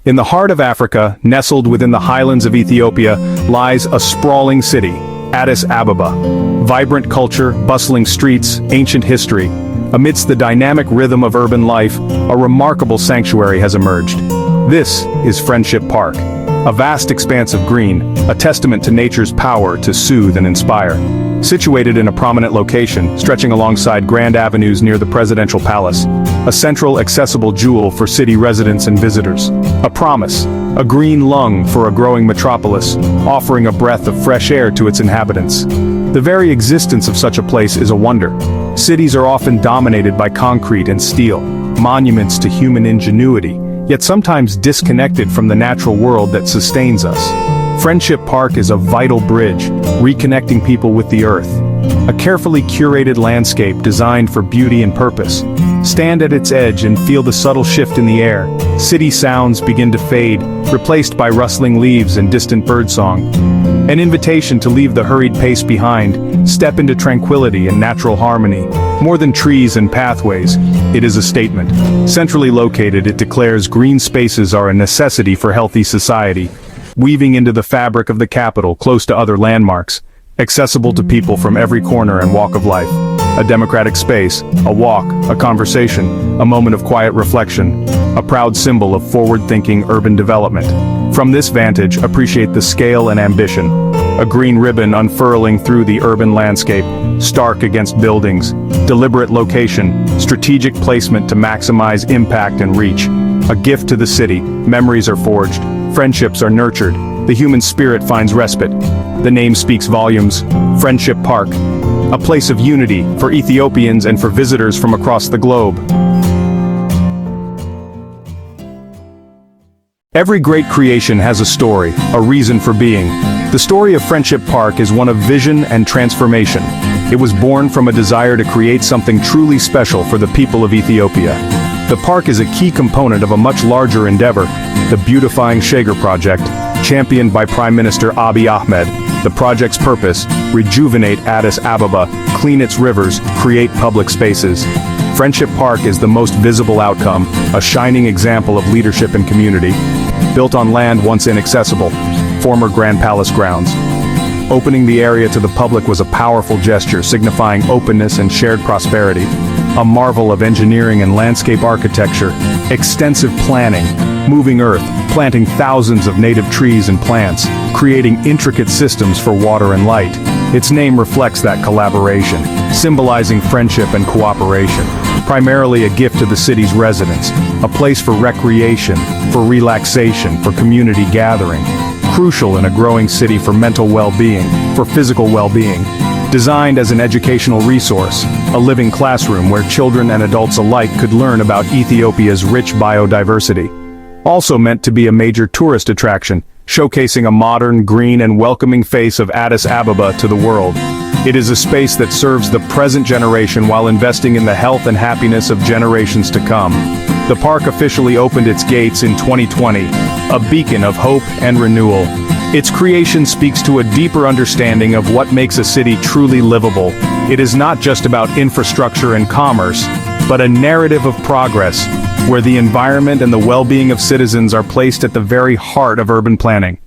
In the heart of Africa, nestled within the highlands of Ethiopia, lies a sprawling city, Addis Ababa. Vibrant culture, bustling streets, ancient history. Amidst the dynamic rhythm of urban life, a remarkable sanctuary has emerged. This is Friendship Park, a vast expanse of green, a testament to nature's power to soothe and inspire. Situated in a prominent location, stretching alongside grand avenues near the presidential palace, a central accessible jewel for city residents and visitors. A promise, a green lung for a growing metropolis, offering a breath of fresh air to its inhabitants. The very existence of such a place is a wonder. Cities are often dominated by concrete and steel, monuments to human ingenuity, yet sometimes disconnected from the natural world that sustains us. Friendship Park is a vital bridge, reconnecting people with the earth. A carefully curated landscape designed for beauty and purpose. Stand at its edge and feel the subtle shift in the air. City sounds begin to fade, replaced by rustling leaves and distant birdsong. An invitation to leave the hurried pace behind, step into tranquility and natural harmony. More than trees and pathways, it is a statement. Centrally located, it declares green spaces are a necessity for healthy society. Weaving into the fabric of the capital close to other landmarks, accessible to people from every corner and walk of life. A democratic space, a walk, a conversation, a moment of quiet reflection, a proud symbol of forward-thinking urban development. From this vantage, appreciate the scale and ambition. A green ribbon unfurling through the urban landscape, stark against buildings, deliberate location, strategic placement to maximize impact and reach. A gift to the city, memories are forged, friendships are nurtured, the human spirit finds respite. The name speaks volumes. Friendship Park, a place of unity for Ethiopians and for visitors from across the globe. Every great creation has a story, a reason for being. The story of Friendship Park is one of vision and transformation. It was born from a desire to create something truly special for the people of Ethiopia. The park is a key component of a much larger endeavor, the Beautifying Shager Project, championed by Prime Minister Abiy Ahmed. The project's purpose: rejuvenate Addis Ababa, clean its rivers, create public spaces. Friendship Park is the most visible outcome, a shining example of leadership and community. Built on land once inaccessible, former Grand Palace grounds. Opening the area to the public was a powerful gesture signifying openness and shared prosperity. A marvel of engineering and landscape architecture, extensive planning, moving earth, planting thousands of native trees and plants, creating intricate systems for water and light. Its name reflects that collaboration, symbolizing friendship and cooperation. Primarily a gift to the city's residents, a place for recreation, for relaxation, for community gathering. Crucial in a growing city for mental well-being, for physical well-being. Designed as an educational resource, a living classroom where children and adults alike could learn about Ethiopia's rich biodiversity. Also meant to be a major tourist attraction, showcasing a modern, green and welcoming face of Addis Ababa to the world. It is a space that serves the present generation while investing in the health and happiness of generations to come. The park officially opened its gates in 2020, a beacon of hope and renewal. Its creation speaks to a deeper understanding of what makes a city truly livable. It is not just about infrastructure and commerce, but a narrative of progress, where the environment and the well-being of citizens are placed at the very heart of urban planning.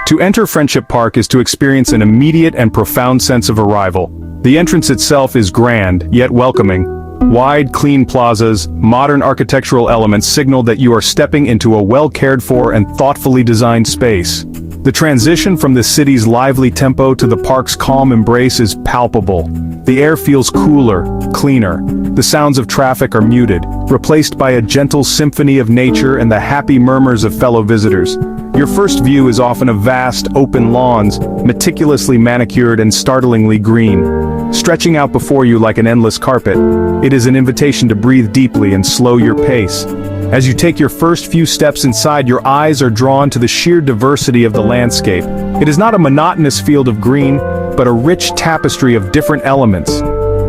To enter Friendship Park is to experience an immediate and profound sense of arrival. The entrance itself is grand, yet welcoming. Wide, clean plazas, modern architectural elements signal that you are stepping into a well-cared-for and thoughtfully designed space. The transition from the city's lively tempo to the park's calm embrace is palpable. The air feels cooler, cleaner. The sounds of traffic are muted, replaced by a gentle symphony of nature and the happy murmurs of fellow visitors. Your first view is often of vast, open lawns, meticulously manicured and startlingly green. Stretching out before you like an endless carpet, it is an invitation to breathe deeply and slow your pace. As you take your first few steps inside, your eyes are drawn to the sheer diversity of the landscape. It is not a monotonous field of green, but a rich tapestry of different elements.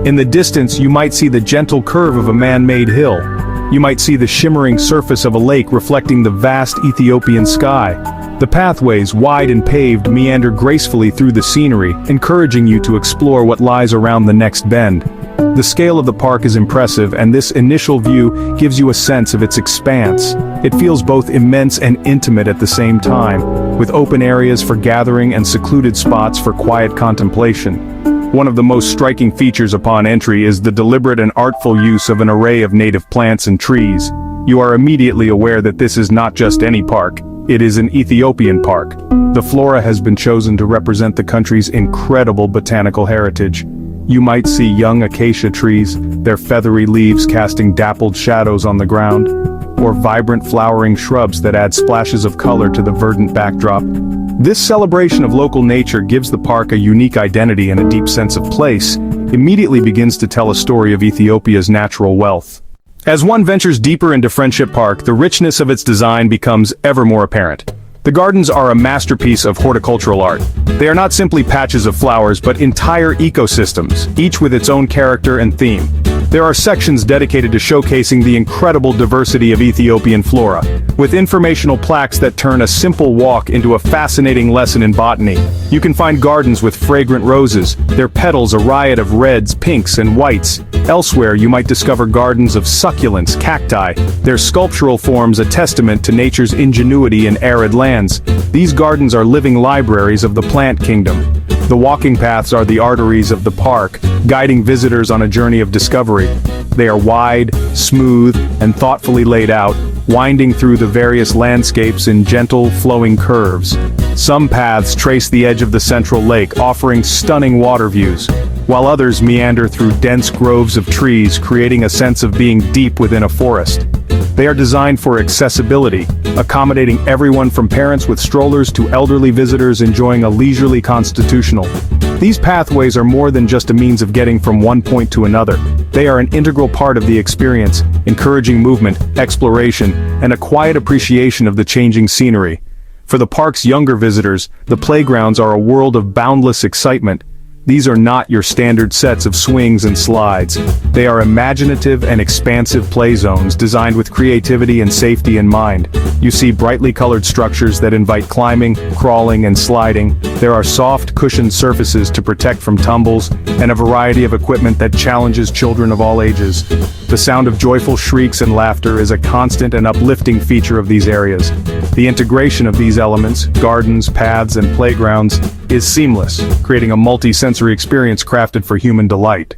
In the distance, you might see the gentle curve of a man-made hill. You might see the shimmering surface of a lake reflecting the vast Ethiopian sky. The pathways, wide and paved, meander gracefully through the scenery, encouraging you to explore what lies around the next bend. The scale of the park is impressive, and this initial view gives you a sense of its expanse. It feels both immense and intimate at the same time, with open areas for gathering and secluded spots for quiet contemplation. One of the most striking features upon entry is the deliberate and artful use of an array of native plants and trees. You are immediately aware that this is not just any park, it is an Ethiopian park. The flora has been chosen to represent the country's incredible botanical heritage. You might see young acacia trees, their feathery leaves casting dappled shadows on the ground, or vibrant flowering shrubs that add splashes of color to the verdant backdrop. This celebration of local nature gives the park a unique identity and a deep sense of place, immediately begins to tell a story of Ethiopia's natural wealth. As one ventures deeper into Friendship Park, the richness of its design becomes ever more apparent. The gardens are a masterpiece of horticultural art. They are not simply patches of flowers, but entire ecosystems, each with its own character and theme. There are sections dedicated to showcasing the incredible diversity of Ethiopian flora, with informational plaques that turn a simple walk into a fascinating lesson in botany. You can find gardens with fragrant roses, their petals a riot of reds, pinks, and whites. Elsewhere, you might discover gardens of succulents, cacti, their sculptural forms a testament to nature's ingenuity in arid lands. These gardens are living libraries of the plant kingdom. The walking paths are the arteries of the park, guiding visitors on a journey of discovery. They are wide, smooth, and thoughtfully laid out, winding through the various landscapes in gentle, flowing curves. Some paths trace the edge of the central lake, offering stunning water views, while others meander through dense groves of trees, creating a sense of being deep within a forest. They are designed for accessibility, accommodating everyone from parents with strollers to elderly visitors enjoying a leisurely constitutional. These pathways are more than just a means of getting from one point to another. They are an integral part of the experience, encouraging movement, exploration, and a quiet appreciation of the changing scenery. For the park's younger visitors, the playgrounds are a world of boundless excitement. These are not your standard sets of swings and slides. They are imaginative and expansive play zones designed with creativity and safety in mind. You see brightly colored structures that invite climbing, crawling, and sliding. There are soft, cushioned surfaces to protect from tumbles, and a variety of equipment that challenges children of all ages. The sound of joyful shrieks and laughter is a constant and uplifting feature of these areas. The integration of these elements, gardens, paths, and playgrounds, is seamless, creating a multi-sensory experience crafted for human delight.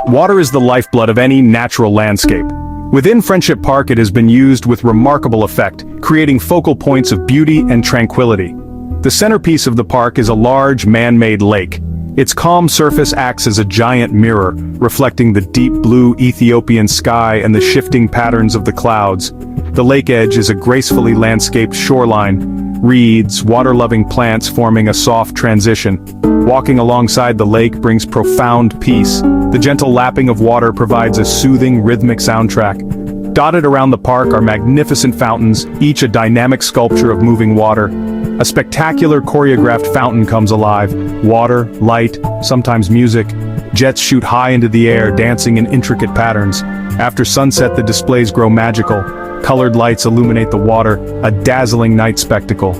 Water is the lifeblood of any natural landscape. Within Friendship Park, it has been used with remarkable effect, creating focal points of beauty and tranquility. The centerpiece of the park is a large, man-made lake. Its calm surface acts as a giant mirror, reflecting the deep blue Ethiopian sky and the shifting patterns of the clouds. The lake edge is a gracefully landscaped shoreline, reeds, water-loving plants forming a soft transition. Walking alongside the lake brings profound peace. The gentle lapping of water provides a soothing, rhythmic soundtrack. Dotted around the park are magnificent fountains, each a dynamic sculpture of moving water. A spectacular choreographed fountain comes alive. Water, light, sometimes music. Jets shoot high into the air, dancing in intricate patterns. After sunset, the displays grow magical. Colored lights illuminate the water, a dazzling night spectacle.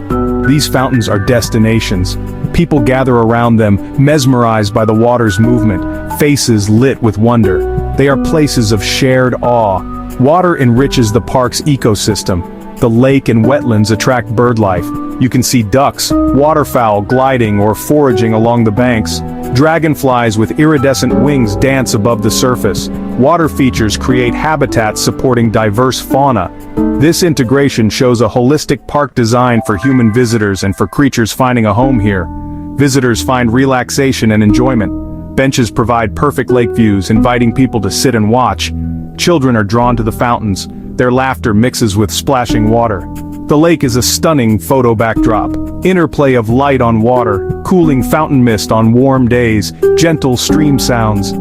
These fountains are destinations. People gather around them, mesmerized by the water's movement, faces lit with wonder. They are places of shared awe. Water enriches the park's ecosystem. The lake and wetlands attract birdlife. You can see ducks, waterfowl gliding or foraging along the banks. Dragonflies with iridescent wings dance above the surface. Water features create habitats supporting diverse fauna. This integration shows a holistic park design for human visitors and for creatures finding a home here. Visitors find relaxation and enjoyment. Benches provide perfect lake views, inviting people to sit and watch. Children are drawn to the fountains. Their laughter mixes with splashing water. The lake is a stunning photo backdrop. Interplay of light on water, cooling fountain mist on warm days, gentle stream sounds.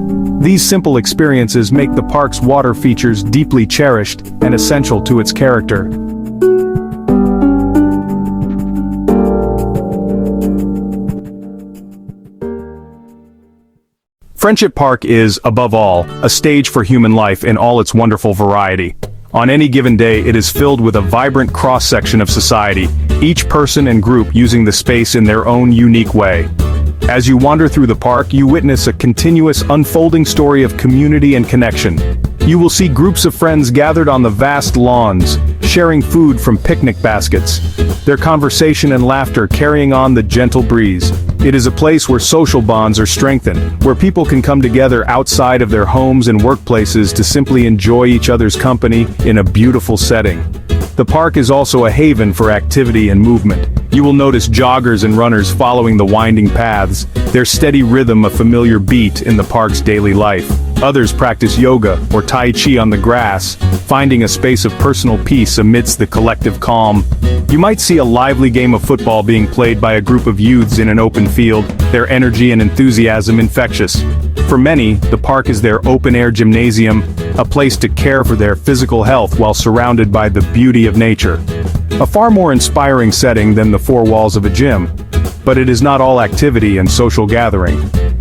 These simple experiences make the park's water features deeply cherished and essential to its character. Friendship Park is, above all, a stage for human life in all its wonderful variety. On any given day, it is filled with a vibrant cross-section of society, each person and group using the space in their own unique way. As you wander through the park, you witness a continuous, unfolding story of community and connection. You will see groups of friends gathered on the vast lawns, sharing food from picnic baskets, their conversation and laughter carrying on the gentle breeze. It is a place where social bonds are strengthened, where people can come together outside of their homes and workplaces to simply enjoy each other's company in a beautiful setting. The park is also a haven for activity and movement. You will notice joggers and runners following the winding paths, their steady rhythm a familiar beat in the park's daily life. Others practice yoga or tai chi on the grass, finding a space of personal peace amidst the collective calm. You might see a lively game of football being played by a group of youths in an open field, their energy and enthusiasm infectious. For many, the park is their open-air gymnasium, a place to care for their physical health while surrounded by the beauty of nature. A far more inspiring setting than the four walls of a gym. But it is not all activity and social gathering.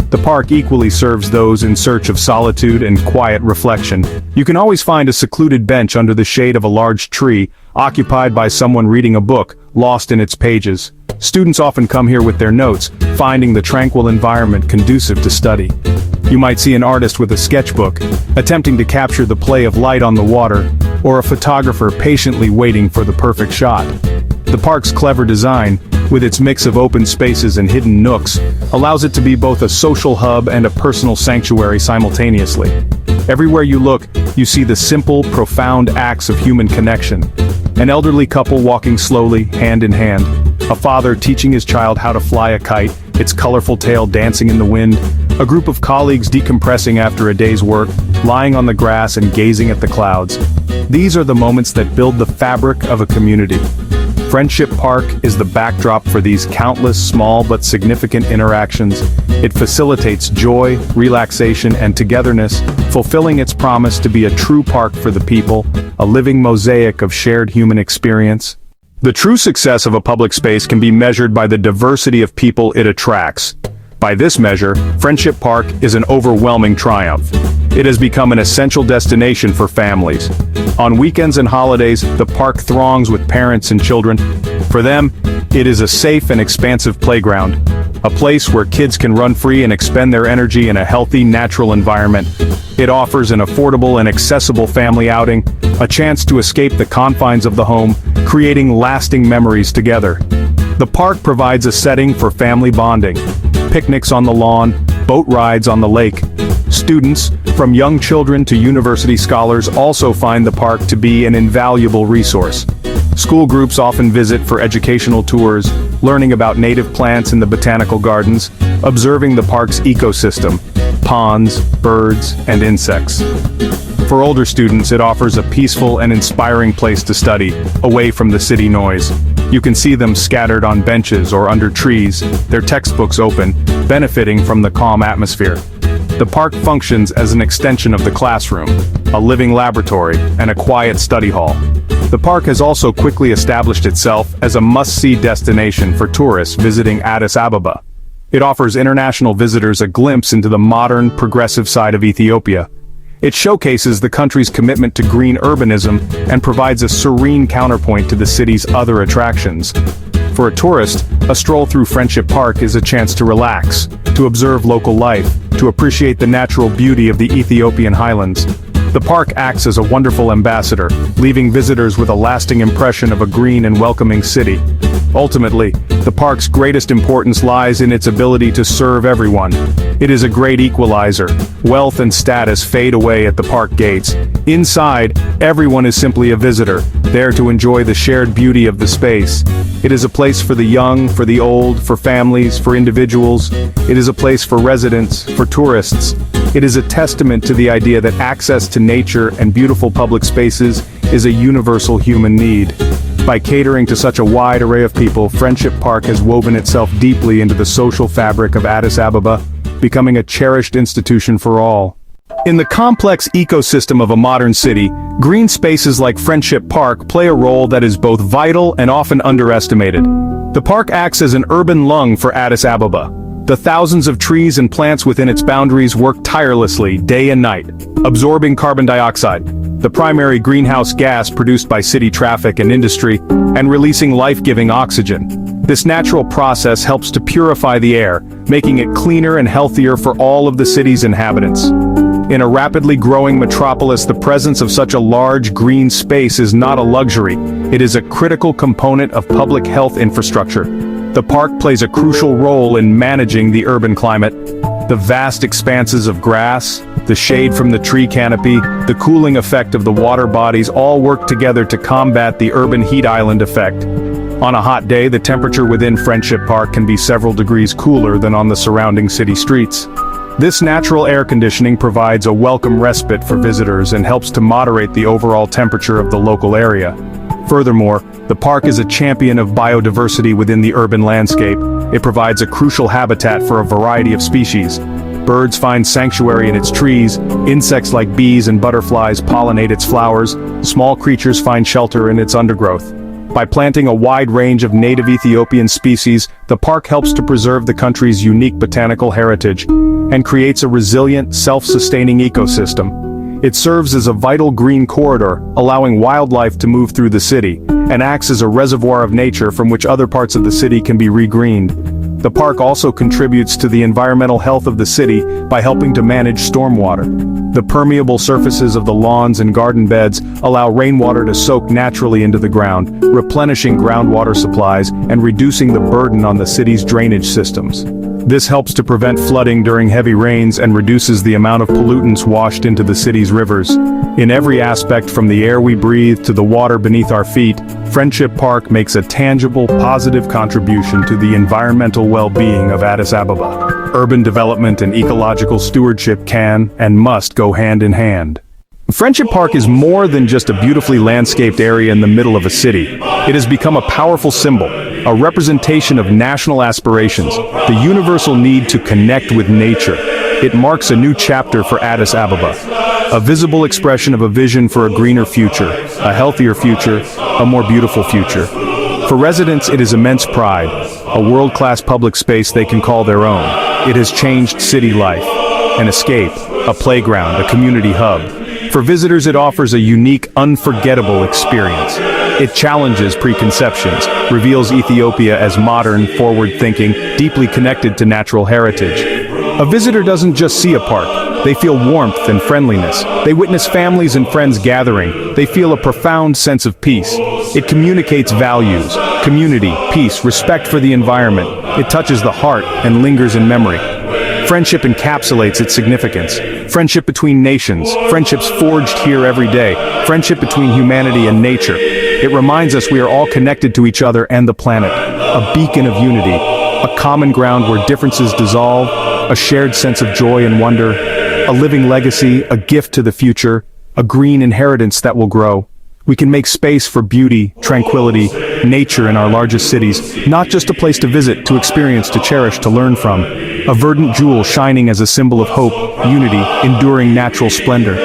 The park equally serves those in search of solitude and quiet reflection. You can always find a secluded bench under the shade of a large tree, occupied by someone reading a book, lost in its pages. Students often come here with their notes, finding the tranquil environment conducive to study. You might see an artist with a sketchbook, attempting to capture the play of light on the water, or a photographer patiently waiting for the perfect shot. The park's clever design, with its mix of open spaces and hidden nooks, allows it to be both a social hub and a personal sanctuary simultaneously. Everywhere you look, you see the simple, profound acts of human connection. An elderly couple walking slowly, hand in hand. A father teaching his child how to fly a kite, its colorful tail dancing in the wind. A group of colleagues decompressing after a day's work, lying on the grass and gazing at the clouds. These are the moments that build the fabric of a community. Friendship Park is the backdrop for these countless small but significant interactions. It facilitates joy, relaxation, and togetherness, fulfilling its promise to be a true park for the people, a living mosaic of shared human experience. The true success of a public space can be measured by the diversity of people it attracts. By this measure, Friendship Park is an overwhelming triumph. It has become an essential destination for families. On weekends and holidays, the park throngs with parents and children. For them, it is a safe and expansive playground, a place where kids can run free and expend their energy in a healthy, natural environment. It offers an affordable and accessible family outing, a chance to escape the confines of the home, creating lasting memories together. The park provides a setting for family bonding, picnics on the lawn, boat rides on the lake. Students, from young children to university scholars, also find the park to be an invaluable resource. School groups often visit for educational tours, learning about native plants in the botanical gardens, observing the park's ecosystem, ponds, birds, and insects. For older students, it offers a peaceful and inspiring place to study, away from the city noise. You can see them scattered on benches or under trees, their textbooks open, benefiting from the calm atmosphere. The park functions as an extension of the classroom, a living laboratory, and a quiet study hall. The park has also quickly established itself as a must-see destination for tourists visiting Addis Ababa. It offers international visitors a glimpse into the modern, progressive side of Ethiopia. It showcases the country's commitment to green urbanism and provides a serene counterpoint to the city's other attractions. For a tourist, a stroll through Friendship Park is a chance to relax, to observe local life, to appreciate the natural beauty of the Ethiopian highlands. The park acts as a wonderful ambassador, leaving visitors with a lasting impression of a green and welcoming city. Ultimately, the park's greatest importance lies in its ability to serve everyone. It is a great equalizer. Wealth and status fade away at the park gates. Inside, everyone is simply a visitor, there to enjoy the shared beauty of the space. It is a place for the young, for the old, for families, for individuals. It is a place for residents, for tourists. It is a testament to the idea that access to nature and beautiful public spaces is a universal human need. By catering to such a wide array of people, Friendship Park has woven itself deeply into the social fabric of Addis Ababa, becoming a cherished institution for all. In the complex ecosystem of a modern city, green spaces like Friendship Park play a role that is both vital and often underestimated. The park acts as an urban lung for Addis Ababa. The thousands of trees and plants within its boundaries work tirelessly, day and night, absorbing carbon dioxide, the primary greenhouse gas produced by city traffic and industry, and releasing life-giving oxygen. This natural process helps to purify the air, making it cleaner and healthier for all of the city's inhabitants. In a rapidly growing metropolis, the presence of such a large green space is not a luxury, it is a critical component of public health infrastructure. The park plays a crucial role in managing the urban climate. The vast expanses of grass, the shade from the tree canopy, the cooling effect of the water bodies all work together to combat the urban heat island effect. On a hot day, the temperature within Friendship Park can be several degrees cooler than on the surrounding city streets. This natural air conditioning provides a welcome respite for visitors and helps to moderate the overall temperature of the local area. Furthermore, the park is a champion of biodiversity within the urban landscape. It provides a crucial habitat for a variety of species. Birds find sanctuary in its trees, insects like bees and butterflies pollinate its flowers, small creatures find shelter in its undergrowth. By planting a wide range of native Ethiopian species, the park helps to preserve the country's unique botanical heritage and creates a resilient, self-sustaining ecosystem. It serves as a vital green corridor, allowing wildlife to move through the city, and acts as a reservoir of nature from which other parts of the city can be regreened. The park also contributes to the environmental health of the city by helping to manage stormwater. The permeable surfaces of the lawns and garden beds allow rainwater to soak naturally into the ground, replenishing groundwater supplies and reducing the burden on the city's drainage systems. This helps to prevent flooding during heavy rains and reduces the amount of pollutants washed into the city's rivers. In every aspect, from the air we breathe to the water beneath our feet, Friendship Park makes a tangible, positive contribution to the environmental well-being of Addis Ababa. Urban development and ecological stewardship can and must go hand in hand. Friendship Park is more than just a beautifully landscaped area in the middle of a city. It has become a powerful symbol, a representation of national aspirations, the universal need to connect with nature. It marks a new chapter for Addis Ababa, a visible expression of a vision for a greener future, a healthier future, a more beautiful future. For residents, it is immense pride, a world-class public space they can call their own. It has changed city life, an escape, a playground, a community hub. For visitors, it offers a unique, unforgettable experience. It challenges preconceptions, reveals Ethiopia as modern, forward-thinking, deeply connected to natural heritage. A visitor doesn't just see a park, they feel warmth and friendliness. They witness families and friends gathering. They feel a profound sense of peace. It communicates values, community, peace, respect for the environment. It touches the heart and lingers in memory. Friendship encapsulates its significance. Friendship between nations, friendships forged here every day, friendship between humanity and nature. It reminds us we are all connected to each other and the planet, a beacon of unity, a common ground where differences dissolve, a shared sense of joy and wonder, a living legacy, a gift to the future, a green inheritance that will grow. We can make space for beauty, tranquility, nature in our largest cities, not just a place to visit, to experience, to cherish, to learn from. A verdant jewel shining as a symbol of hope, unity, enduring natural splendor.